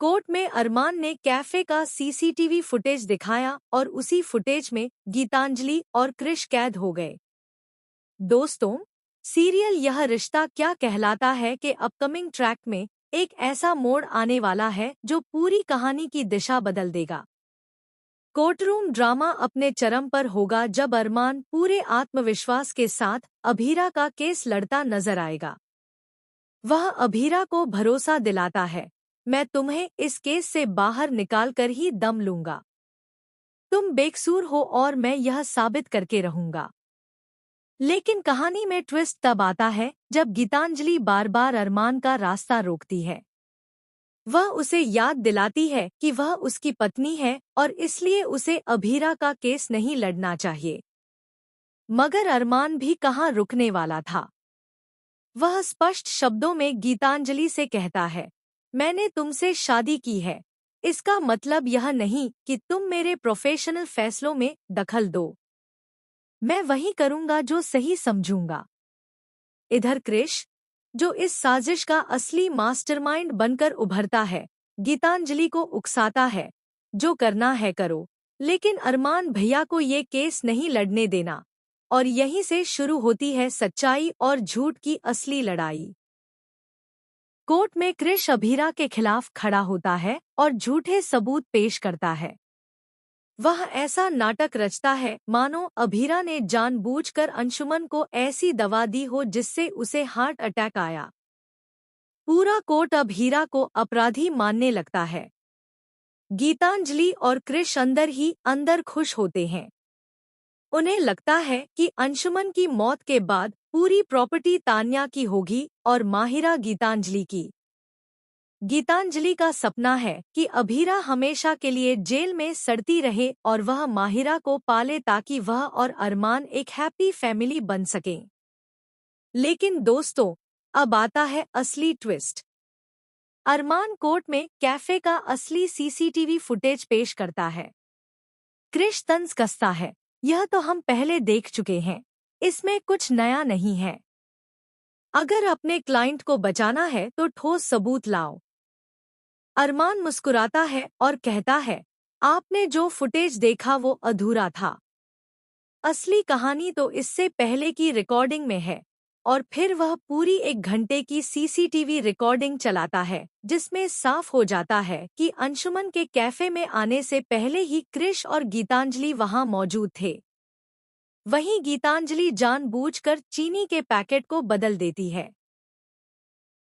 Court में अरमान ने cafe का सीसीटीवी फुटेज दिखाया और उसी फुटेज में गीतांजलि और क्रिश कैद हो गए। दोस्तों, सीरियल यह रिश्ता क्या कहलाता है के अपकमिंग ट्रैक में एक ऐसा मोड़ आने वाला है जो पूरी कहानी की दिशा बदल देगा। कोर्टरूम ड्रामा अपने चरम पर होगा जब अरमान पूरे आत्मविश्वास के साथ अभीरा का केस लड़ता नजर आएगा। वह अभीरा को भरोसा दिलाता है, मैं तुम्हें इस केस से बाहर निकालकर ही दम लूंगा। तुम बेकसूर हो और मैं यह साबित करके रहूंगा। लेकिन कहानी में ट्विस्ट तब आता है जब गीतांजलि बार बार अरमान का रास्ता रोकती है। वह उसे याद दिलाती है कि वह उसकी पत्नी है और इसलिए उसे अभीरा का केस नहीं लड़ना चाहिए। मगर अरमान भी कहाँ रुकने वाला था। वह स्पष्ट शब्दों में गीतांजलि से कहता है, मैंने तुमसे शादी की है, इसका मतलब यह नहीं कि तुम मेरे प्रोफेशनल फैसलों में दखल दो। मैं वही करूंगा जो सही समझूंगा। इधर क्रिश, जो इस साजिश का असली मास्टरमाइंड बनकर उभरता है, गीतांजलि को उकसाता है, जो करना है करो, लेकिन अरमान भैया को ये केस नहीं लड़ने देना। और यहीं से शुरू होती है सच्चाई और झूठ की असली लड़ाई। कोर्ट में क्रिश अभीरा के खिलाफ खड़ा होता है और झूठे सबूत पेश करता है। वह ऐसा नाटक रचता है मानो अभीरा ने जानबूझकर अंशुमन को ऐसी दवा दी हो जिससे उसे हार्ट अटैक आया। पूरा कोर्ट अभीरा को अपराधी मानने लगता है। गीतांजलि और क्रिश अंदर ही अंदर खुश होते हैं। उन्हें लगता है कि अंशुमन की मौत के बाद पूरी प्रॉपर्टी तान्या की होगी और माहिरा गीतांजलि की। गीतांजलि का सपना है कि अभीरा हमेशा के लिए जेल में सड़ती रहे और वह माहिरा को पाले ताकि वह और अरमान एक हैप्पी फैमिली बन सकें। लेकिन दोस्तों, अब आता है असली ट्विस्ट। अरमान कोर्ट में कैफे का असली सीसीटीवी फुटेज पेश करता है। क्रिश तंज कसता है, यह तो हम पहले देख चुके हैं, इसमें कुछ नया नहीं है। अगर अपने क्लाइंट को बचाना है तो ठोस सबूत लाओ। अरमान मुस्कुराता है और कहता है, आपने जो फुटेज देखा वो अधूरा था। असली कहानी तो इससे पहले की रिकॉर्डिंग में है। और फिर वह पूरी 1 घंटे की सीसीटीवी रिकॉर्डिंग चलाता है जिसमें साफ हो जाता है कि अंशुमन के कैफे में आने से पहले ही क्रिश और गीतांजलि वहां मौजूद थे। वहीं गीतांजलि जानबूझकर चीनी के पैकेट को बदल देती है।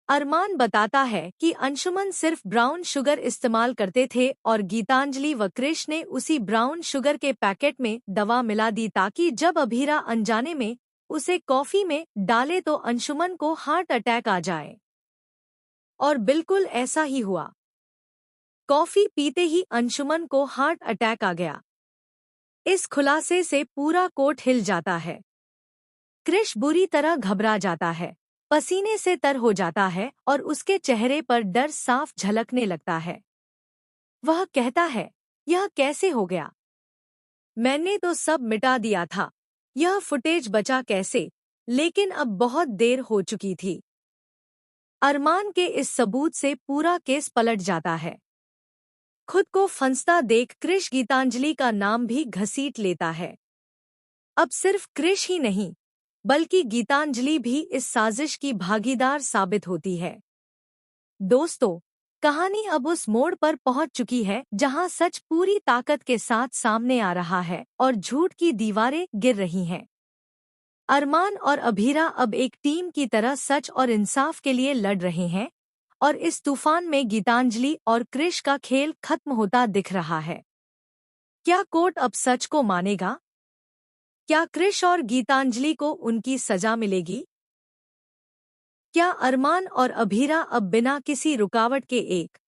अरमान बताता है कि अंशुमन सिर्फ ब्राउन शुगर इस्तेमाल करते थे और गीतांजलि व क्रिश ने उसी ब्राउन शुगर के पैकेट में दवा मिला दी ताकि जब अभीरा अनजाने में उसे कॉफी में डाले तो अंशुमन को हार्ट अटैक आ जाए। और बिल्कुल ऐसा ही हुआ। कॉफी पीते ही अंशुमन को हार्ट अटैक आ गया। इस खुलासे से पूरा कोर्ट हिल जाता है। क्रिश बुरी तरह घबरा जाता है, पसीने से तर हो जाता है और उसके चेहरे पर डर साफ झलकने लगता है। वह कहता है, यह कैसे हो गया? मैंने तो सब मिटा दिया था, यह फुटेज बचा कैसे? लेकिन अब बहुत देर हो चुकी थी। अरमान के इस सबूत से पूरा केस पलट जाता है। खुद को फंसता देख क्रिश गीतांजलि का नाम भी घसीट लेता है। अब सिर्फ क्रिश ही नहीं, बल्कि गीतांजलि भी इस साजिश की भागीदार साबित होती है। दोस्तों, कहानी अब उस मोड़ पर पहुंच चुकी है जहां सच पूरी ताकत के साथ सामने आ रहा है और झूठ की दीवारें गिर रही हैं। अरमान और अभीरा अब एक टीम की तरह सच और इंसाफ के लिए लड़ रहे हैं और इस तूफान में गीतांजलि और क्रिश का खेल खत्म होता दिख रहा है। क्या कोर्ट अब सच को मानेगा? क्या क्रिश और गीतांजलि को उनकी सजा मिलेगी? क्या अरमान और अभीरा अब बिना किसी रुकावट के एक